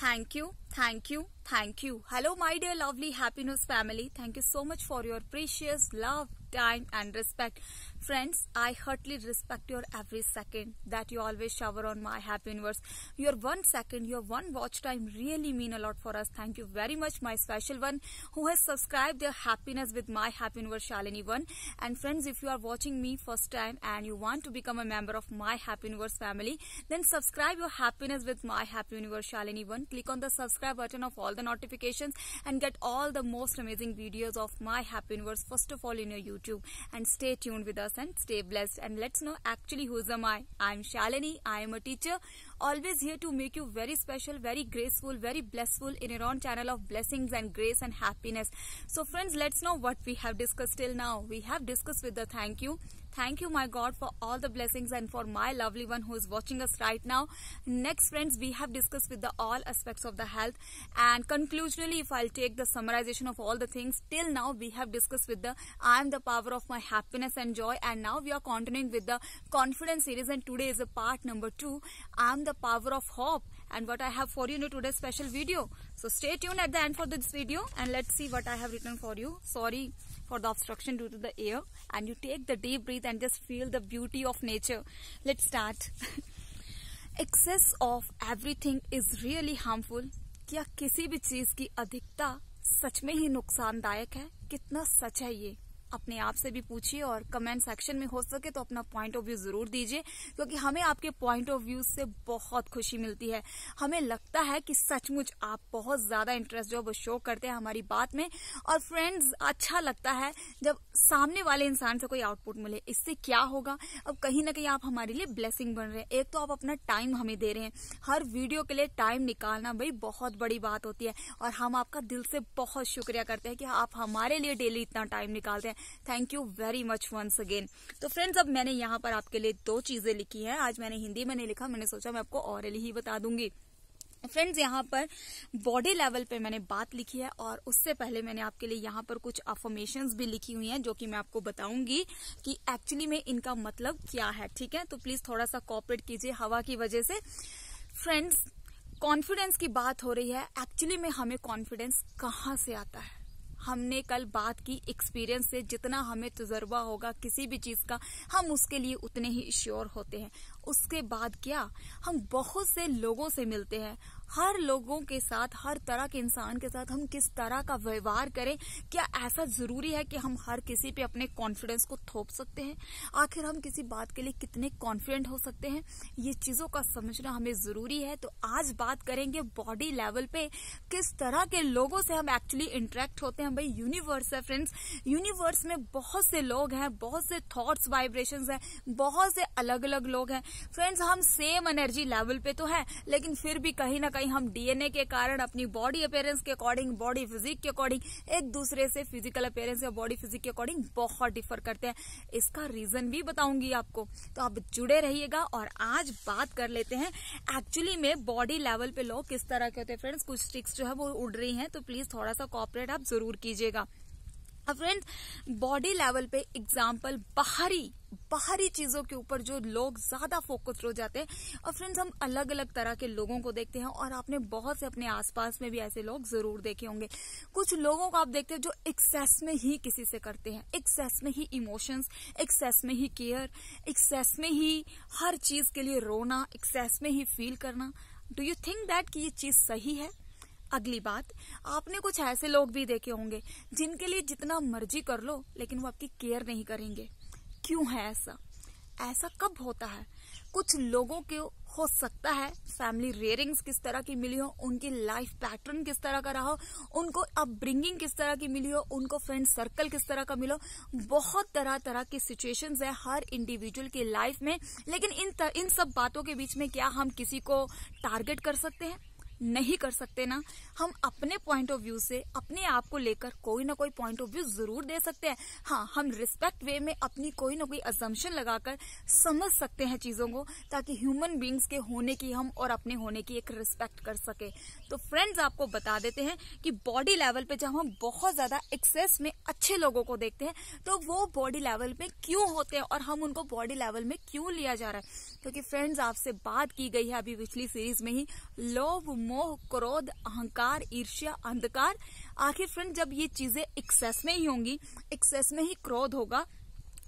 Thank you, thank you, thank you. Hello, my dear lovely Happiness family. Thank you so much for your precious love, time and respect. Friends, I heartily respect your every second that you always shower on my happy universe. Your 1 second, your 1 watch time really mean a lot for us. Thank you very much, my special one who has subscribed their happiness with my happy universe Shalini one. And friends, if you are watching me first time and you want to become a member of my happy universe family, then subscribe your happiness with my happy universe Shalini one. Click on the subscribe button of all the notifications and get all the most amazing videos of my happy universe first of all in your YouTube. And stay tuned with us and stay blessed. And let's know actually who's am I. I'm Shalini. I am a teacher, always here to make you very special, very graceful, very blissful in your own channel of blessings and grace and happiness. So friends, let's know what we have discussed till now. We have discussed with the thank you. Thank you, my God, for all the blessings and for my lovely one who is watching us right now. Next, friends, we have discussed with the all aspects of the health. And conclusively, if I'll take the summarization of all the things, till now we have discussed with the I am the power of my happiness and joy. And now we are continuing with the confidence series. And today is a part number 2. I am the power of hope. And what I have for you in today's special video. So stay tuned at the end for this video and let's see what I have written for you. Sorry for the obstruction due to the air, and you take the deep breath and just feel the beauty of nature. Let's start. Excess of everything is really harmful. क्या किसी भी चीज की अधिकता सच में ही नुकसानदायक है? कितना सच है ये? अपने आप से भी पूछिए और कमेंट सेक्शन में हो सके तो अपना पॉइंट ऑफ व्यू जरूर दीजिए, क्योंकि हमें आपके पॉइंट ऑफ व्यू से बहुत खुशी मिलती है. हमें लगता है कि सचमुच आप बहुत ज्यादा इंटरेस्ट जो शो करते हैं हमारी बात में. और फ्रेंड्स, अच्छा लगता है जब सामने वाले इंसान से कोई आउटपुट मिले. इससे क्या होगा, अब कहीं ना कहीं आप हमारे लिए ब्लेसिंग बन रहे हैं. एक तो आप अपना टाइम हमें दे रहे हैं. हर वीडियो के लिए टाइम निकालना भाई बहुत बड़ी बात होती है और हम आपका दिल से बहुत शुक्रिया करते हैं कि आप हमारे लिए डेली इतना टाइम निकालते हैं. Thank you very much once again. तो फ्रेंड्स, अब मैंने यहाँ पर आपके लिए 2 चीजें लिखी हैं. आज मैंने हिंदी में नहीं लिखा, मैंने सोचा मैं आपको ऑरली ही बता दूंगी. फ्रेंड्स, यहाँ पर बॉडी लेवल पे मैंने बात लिखी है और उससे पहले मैंने आपके लिए यहाँ पर कुछ अफर्मेशंस भी लिखी हुई हैं जो कि मैं आपको बताऊंगी कि एक्चुअली में इनका मतलब क्या है. ठीक है, तो प्लीज थोड़ा सा कोऑपरेट कीजिए हवा की वजह से. फ्रेंड्स, कॉन्फिडेंस की बात हो रही है. एक्चुअली में हमें कॉन्फिडेंस कहाँ से आता है? हमने कल बात की एक्सपीरियंस से. जितना हमें तजुर्बा होगा किसी भी चीज का, हम उसके लिए उतने ही श्योर होते हैं. उसके बाद क्या, हम बहुत से लोगों से मिलते हैं. हर लोगों के साथ, हर तरह के इंसान के साथ हम किस तरह का व्यवहार करें, क्या ऐसा जरूरी है कि हम हर किसी पे अपने कॉन्फिडेंस को थोप सकते हैं? आखिर हम किसी बात के लिए कितने कॉन्फिडेंट हो सकते हैं, ये चीजों का समझना हमें जरूरी है. तो आज बात करेंगे बॉडी लेवल पे किस तरह के लोगों से हम एक्चुअली इंटरेक्ट होते हैं. भाई यूनिवर्स है फ्रेंड्स, यूनिवर्स में बहुत से लोग हैं, बहुत से थॉट्स वाइब्रेशंस हैं, बहुत से अलग अलग लोग हैं. फ्रेंड्स, हम सेम एनर्जी लेवल पे तो है, लेकिन फिर भी कहीं ना कहीं हम डीएनए के कारण अपनी बॉडी अपीयरेंस के अकॉर्डिंग, बॉडी फिजिक के अकॉर्डिंग एक दूसरे से फिजिकल अपीयरेंस या बॉडी फिजिक के अकॉर्डिंग बहुत डिफर करते हैं. इसका रीजन भी बताऊंगी आपको, तो आप जुड़े रहिएगा. और आज बात कर लेते हैं एक्चुअली में बॉडी लेवल पे लोग किस तरह के होते हैं. फ्रेंड्स, कुछ स्टिक्स जो है वो उड़ रही हैं, तो प्लीज थोड़ा सा कोऑपरेट आप जरूर कीजिएगा. फ्रेंड्स, बॉडी लेवल पे एग्जाम्पल बाहरी चीजों के ऊपर जो लोग ज्यादा फोकस्ड हो जाते हैं. और फ्रेंड्स, हम अलग अलग तरह के लोगों को देखते हैं और आपने बहुत से अपने आसपास में भी ऐसे लोग जरूर देखे होंगे. कुछ लोगों को आप देखते हैं जो एक्सेस में ही किसी से करते हैं, एक्सेस में ही इमोशंस, एक्सेस में ही केयर, एक्सेस में ही हर चीज के लिए रोना, एक्सेस में ही फील करना. डू यू थिंक दैट कि ये चीज सही है? अगली बात, आपने कुछ ऐसे लोग भी देखे होंगे जिनके लिए जितना मर्जी कर लो लेकिन वो आपकी केयर नहीं करेंगे. क्यों है ऐसा? ऐसा कब होता है? कुछ लोगों के हो सकता है फैमिली रेयरिंग्स किस तरह की मिली हो, उनकी लाइफ पैटर्न किस तरह का रहा हो, उनको अपब्रिंगिंग किस तरह की मिली हो, उनको फ्रेंड सर्कल किस तरह का मिलो. बहुत तरह की सिचुएशंस है हर इंडिविजुअल की लाइफ में. लेकिन इन सब बातों के बीच में क्या हम किसी को टारगेट कर सकते हैं? नहीं कर सकते ना. हम अपने पॉइंट ऑफ व्यू से अपने आप को लेकर कोई ना कोई पॉइंट ऑफ व्यू जरूर दे सकते हैं. हाँ, हम रिस्पेक्ट वे में अपनी कोई ना कोई अजम्पशन लगाकर समझ सकते हैं चीजों को, ताकि ह्यूमन बींग्स के होने की हम और अपने होने की एक रिस्पेक्ट कर सके. तो फ्रेंड्स, आपको बता देते हैं कि बॉडी लेवल पे जब हम बहुत ज्यादा एक्सेस में अच्छे लोगों को देखते हैं तो वो बॉडी लेवल पे क्यों होते हैं और हम उनको बॉडी लेवल में क्यों लिया जा रहा है. क्योंकि फ्रेंड्स, आपसे बात की गई है अभी पिछली सीरीज में ही, लव मोह, क्रोध, अहंकार, ईर्ष्या, अंधकार। आखिर फ्रेंड जब ये चीजें एक्सेस में ही होंगी, एक्सेस में ही क्रोध होगा,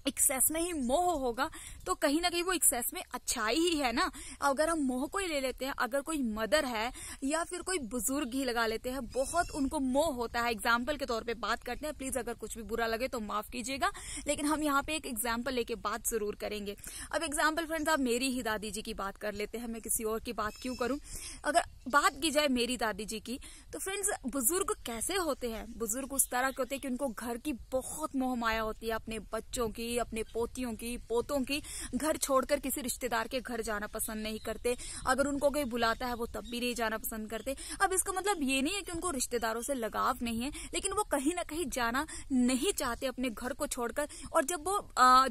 एक्सेस में ही मोह होगा, तो कहीं ना कहीं वो एक्सेस में अच्छाई ही है ना। अगर हम मोह को ही ले लेते हैं, अगर कोई मदर है या फिर कोई बुजुर्ग ही लगा लेते हैं, बहुत उनको मोह होता है, एग्जाम्पल के तौर पे बात करते हैं, प्लीज अगर कुछ भी बुरा लगे तो माफ कीजिएगा, लेकिन हम यहाँ पे एक एग्जाम्पल लेके बात जरूर करेंगे। अब एग्जाम्पल फ्रेंड्स आप मेरी ही दादी जी की बात कर लेते हैं, मैं किसी और की बात क्यों करूं। अगर बात की जाए मेरी दादी जी की, तो फ्रेंड्स बुजुर्ग कैसे होते हैं, बुजुर्ग उस तरह के होते हैं कि उनको घर की बहुत मोह माया होती है, अपने बच्चों की, अपने पोतियों की, पोतों की। घर छोड़कर किसी रिश्तेदार के घर जाना पसंद नहीं करते, अगर उनको कोई बुलाता है वो तब भी नहीं जाना पसंद करते। अब इसका मतलब ये नहीं है कि उनको रिश्तेदारों से लगाव नहीं है, लेकिन वो कहीं ना कहीं जाना नहीं चाहते अपने घर को छोड़कर। और जब वो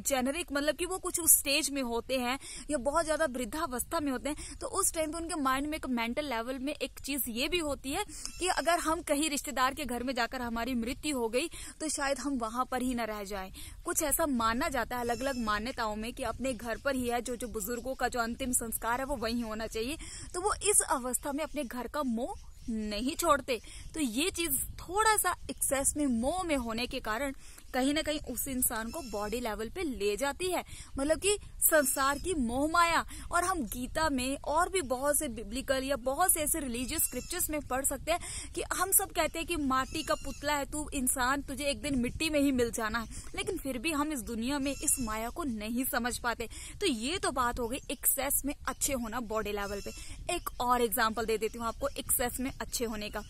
जेनरिक मतलब कि वो कुछ उस स्टेज में होते हैं या बहुत ज्यादा वृद्धावस्था में होते हैं, तो उस टाइम पे उनके माइंड में एक मेंटल लेवल में एक चीज ये भी होती है कि अगर हम कहीं रिश्तेदार के घर में जाकर हमारी मृत्यु हो गई तो शायद हम वहां पर ही न रह जाएं। कुछ ऐसा माना जाता है अलग अलग मान्यताओं में कि अपने घर पर ही है, जो बुजुर्गों का जो अंतिम संस्कार है वो वहीं होना चाहिए। तो वो इस अवस्था में अपने घर का मोह नहीं छोड़ते। तो ये चीज थोड़ा सा एक्सेस में मोह में होने के कारण कहीं ना कहीं उस इंसान को बॉडी लेवल पे ले जाती है, मतलब कि संसार की मोह माया। और हम गीता में और भी बहुत से बिब्लिकल या बहुत से ऐसे रिलीजियस स्क्रिप्चर्स में पढ़ सकते हैं कि हम सब कहते हैं कि माटी का पुतला है तू इंसान, तुझे एक दिन मिट्टी में ही मिल जाना है, लेकिन फिर भी हम इस दुनिया में इस माया को नहीं समझ पाते। तो ये तो बात हो गई एक्सेस में अच्छे होना बॉडी लेवल पे। एक और एग्जाम्पल दे देती हूँ आपको एक्सेस में अच्छे होने का।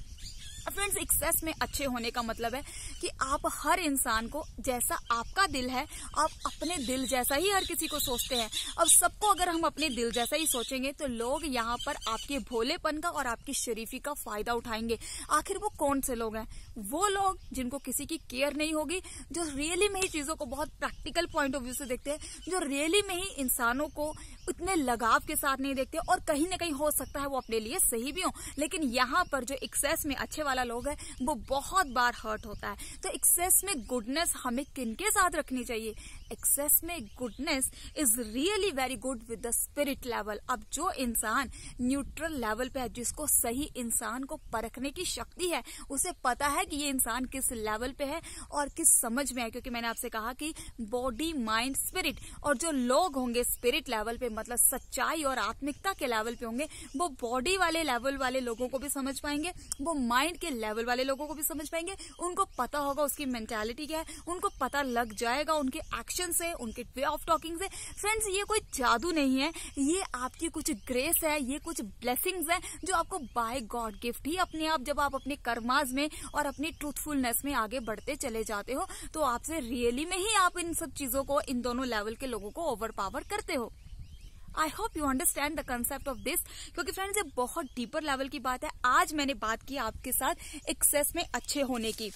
फ्रेंड्स एक्सेस में अच्छे होने का मतलब है कि आप हर इंसान को, जैसा आपका दिल है, आप अपने दिल जैसा ही हर किसी को सोचते हैं। अब सबको अगर हम अपने दिल जैसा ही सोचेंगे तो लोग यहाँ पर आपके भोलेपन का और आपकी शरीफी का फायदा उठाएंगे। आखिर वो कौन से लोग हैं? वो लोग जिनको किसी की केयर नहीं होगी, जो रियली में ही चीजों को बहुत प्रैक्टिकल पॉइंट ऑफ व्यू से देखते हैं, जो रियली में ही इंसानों को उतने लगाव के साथ नहीं देखते, और कहीं ना कहीं हो सकता है वो अपने लिए सही भी हो, लेकिन यहाँ पर जो एक्सेस में अच्छे वाला लोग है वो बहुत बार हर्ट होता है। तो एक्सेस में गुडनेस हमें किनके साथ रखनी चाहिए? एक्सेस में goodness is really very good with the spirit level. अब जो इंसान न्यूट्रल लेवल पे है, जिसको सही इंसान को परखने की शक्ति है, उसे पता है कि ये इंसान किस लेवल पे है और किस समझ में है, क्योंकि मैंने आपसे कहा कि बॉडी, माइंड, स्पिरिट। और जो लोग होंगे स्पिरिट लेवल पे, मतलब सच्चाई और आत्मिकता के लेवल पे होंगे, वो बॉडी वाले लेवल वाले लोगों को भी समझ पाएंगे, वो माइंड के लेवल वाले लोगों को भी समझ पाएंगे। उनको पता होगा उसकी मेंटालिटी क्या है, उनको पता लग जाएगा उनके एक्शन से, उनके वे ऑफ टॉकिंग से। फ्रेंड्स ये कोई जादू नहीं है, ये आपकी कुछ ग्रेस है, ये कुछ ब्लेसिंग्स है जो आपको बाय गॉड गिफ्ट ही अपने आप, जब आप अपने कर्माज में और अपनी ट्रूथफुलनेस में आगे बढ़ते चले जाते हो, तो आपसे रियली में ही आप इन सब चीजों को, इन दोनों लेवल के लोगों को ओवर पावर करते हो। I hope you understand the concept of this, क्योंकि फ्रेंड्स ये बहुत डीपर लेवल की बात है। आज मैंने बात की आपके साथ एक्सेस में अच्छे होने की।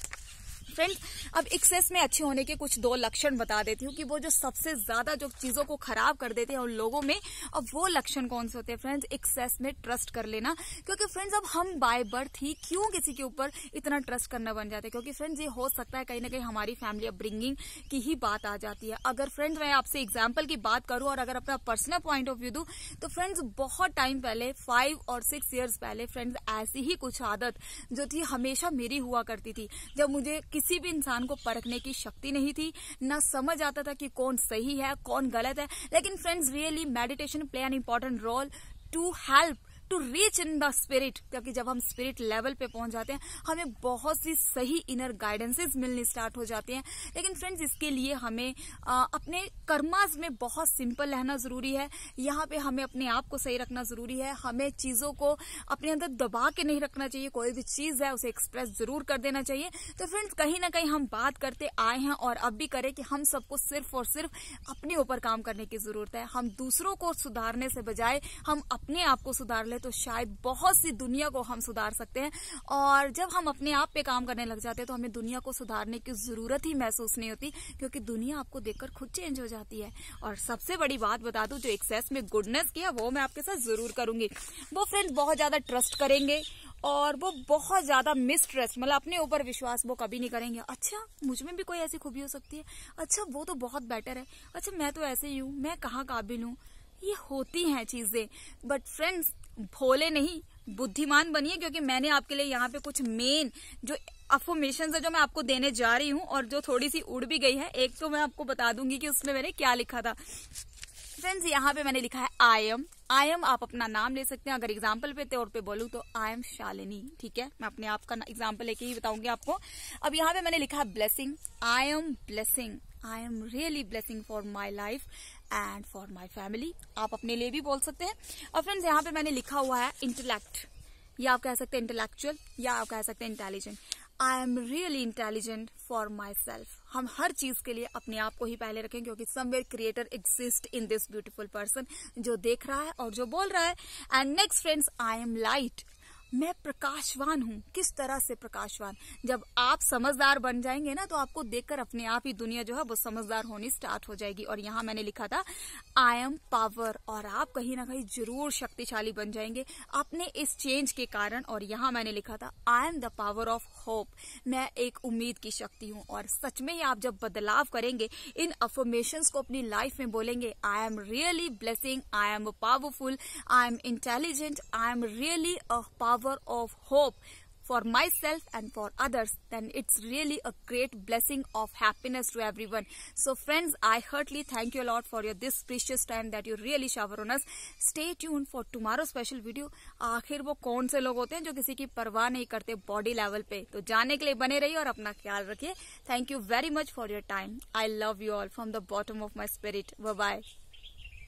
फ्रेंड्स अब एक्सेस में अच्छे होने के कुछ 2 लक्षण बता देती हूँ कि वो जो सबसे ज्यादा जो चीजों को खराब कर देते हैं उन लोगों में। अब वो लक्षण कौन से होते हैं? फ्रेंड्स एक्सेस में ट्रस्ट कर लेना, क्योंकि फ्रेंड्स अब हम बाय बर्थ ही क्यों किसी के ऊपर इतना ट्रस्ट करना बन जाते हैं? क्योंकि फ्रेंड्स ये हो सकता है कहीं ना कहीं हमारी फैमिली अपब्रिंगिंग की ही बात आ जाती है। अगर फ्रेंड्स मैं आपसे एग्जाम्पल की बात करूं और अगर अपना पर्सनल पॉइंट ऑफ व्यू दूं, तो फ्रेंड्स बहुत टाइम पहले, 5 और 6 ईयर्स पहले फ्रेंड्स ऐसी ही कुछ आदत जो थी हमेशा मेरी हुआ करती थी, जब मुझे किसी भी इंसान को परखने की शक्ति नहीं थी, ना समझ आता था कि कौन सही है कौन गलत है। लेकिन friends really meditation play an important role to help to reach in the spirit, क्योंकि जब हम स्पिरिट लेवल पे पहुंच जाते हैं हमें बहुत सी सही इनर गाइडेंसेस मिलनी स्टार्ट हो जाती हैं। लेकिन फ्रेंड्स इसके लिए हमें अपने कर्मास में बहुत सिंपल रहना जरूरी है। यहाँ पे हमें अपने आप को सही रखना जरूरी है, हमें चीजों को अपने अंदर दबा के नहीं रखना चाहिए। कोई भी चीज है उसे एक्सप्रेस जरूर कर देना चाहिए। तो फ्रेंड्स कहीं ना कहीं हम बात करते आए हैं और अब भी करें कि हम सबको सिर्फ और सिर्फ अपने ऊपर काम करने की जरूरत है। हम दूसरों को सुधारने से बजाय हम अपने आप को सुधार ले तो शायद बहुत सी दुनिया को हम सुधार सकते हैं। और जब हम अपने आप पे काम करने लग जाते हैं तो हमें दुनिया को सुधारने की जरूरत ही महसूस नहीं होती, क्योंकि दुनिया आपको देखकर खुद चेंज हो जाती है। और सबसे बड़ी बात बता दूं, जो एक्सेस में गुडनेस की है वो मैं आपके साथ जरूर करूंगी। वो फ्रेंड्स बहुत ज्यादा ट्रस्ट करेंगे और वो बहुत ज्यादा मिसट्रस्ट, मतलब अपने ऊपर विश्वास वो कभी नहीं करेंगे। अच्छा मुझ में भी कोई ऐसी खूबी हो सकती है, अच्छा वो तो बहुत बेटर है, अच्छा मैं तो ऐसे ही हूँ, मैं कहाँ काबिल हूँ। ये होती हैं चीजें, बट फ्रेंड्स भोले नहीं बुद्धिमान बनिए, क्योंकि मैंने आपके लिए यहाँ पे कुछ मेन जो अफर्मेशंस है जो मैं आपको देने जा रही हूँ, और जो थोड़ी सी उड़ भी गई है, एक तो मैं आपको बता दूंगी कि उसमें मैंने क्या लिखा था। फ्रेंड्स, यहाँ पे मैंने लिखा है आई एम, आप अपना नाम ले सकते हैं। अगर एग्जाम्पल पे तौर पे बोलूँ तो आई एम शालिनी, ठीक है, मैं अपने आप का एग्जाम्पल लेके ही बताऊंगी आपको। अब यहाँ पे मैंने लिखा है blessing, I am blessing, I am really blessing for my life and for my family, आप अपने लिए भी बोल सकते हैं। और फ्रेंड्स, यहाँ पे मैंने लिखा हुआ है इंटेलेक्ट, या आप कह सकते हैं इंटेलेक्चुअल, या आप कह सकते हैं intelligent. I am really intelligent for my self, हम हर चीज के लिए अपने आप को ही पहले रखें, क्योंकि somewhere creator exist in this beautiful person, जो देख रहा है और जो बोल रहा है। And next friends, I am light, मैं प्रकाशवान हूँ। किस तरह से प्रकाशवान? जब आप समझदार बन जाएंगे ना, तो आपको देखकर अपने आप ही दुनिया जो है वो समझदार होनी स्टार्ट हो जाएगी। और यहाँ मैंने लिखा था आई एम पावर, और आप कहीं ना कहीं जरूर शक्तिशाली बन जाएंगे अपने इस चेंज के कारण। और यहाँ मैंने लिखा था I am the power of hope, मैं एक उम्मीद की शक्ति हूँ। और सच में ही आप जब बदलाव करेंगे, इन अफर्मेशंस को अपनी लाइफ में बोलेंगे, I am really blessing, I am powerful, I am intelligent, I am really a power of hope for myself and for others, then it's really a great blessing of happiness to everyone. So friends, I heartily thank you a lot for your this precious time that you really shower on us. Stay tuned for tomorrow special video. आखिर वो कौन से लोग होते हैं जो किसी की परवाह नहीं करते बॉडी लेवल पे, तो जानने के लिए बने रहिए और अपना ख्याल रखिए। Thank you very much for your time. I love you all from the bottom of my spirit. Bye bye.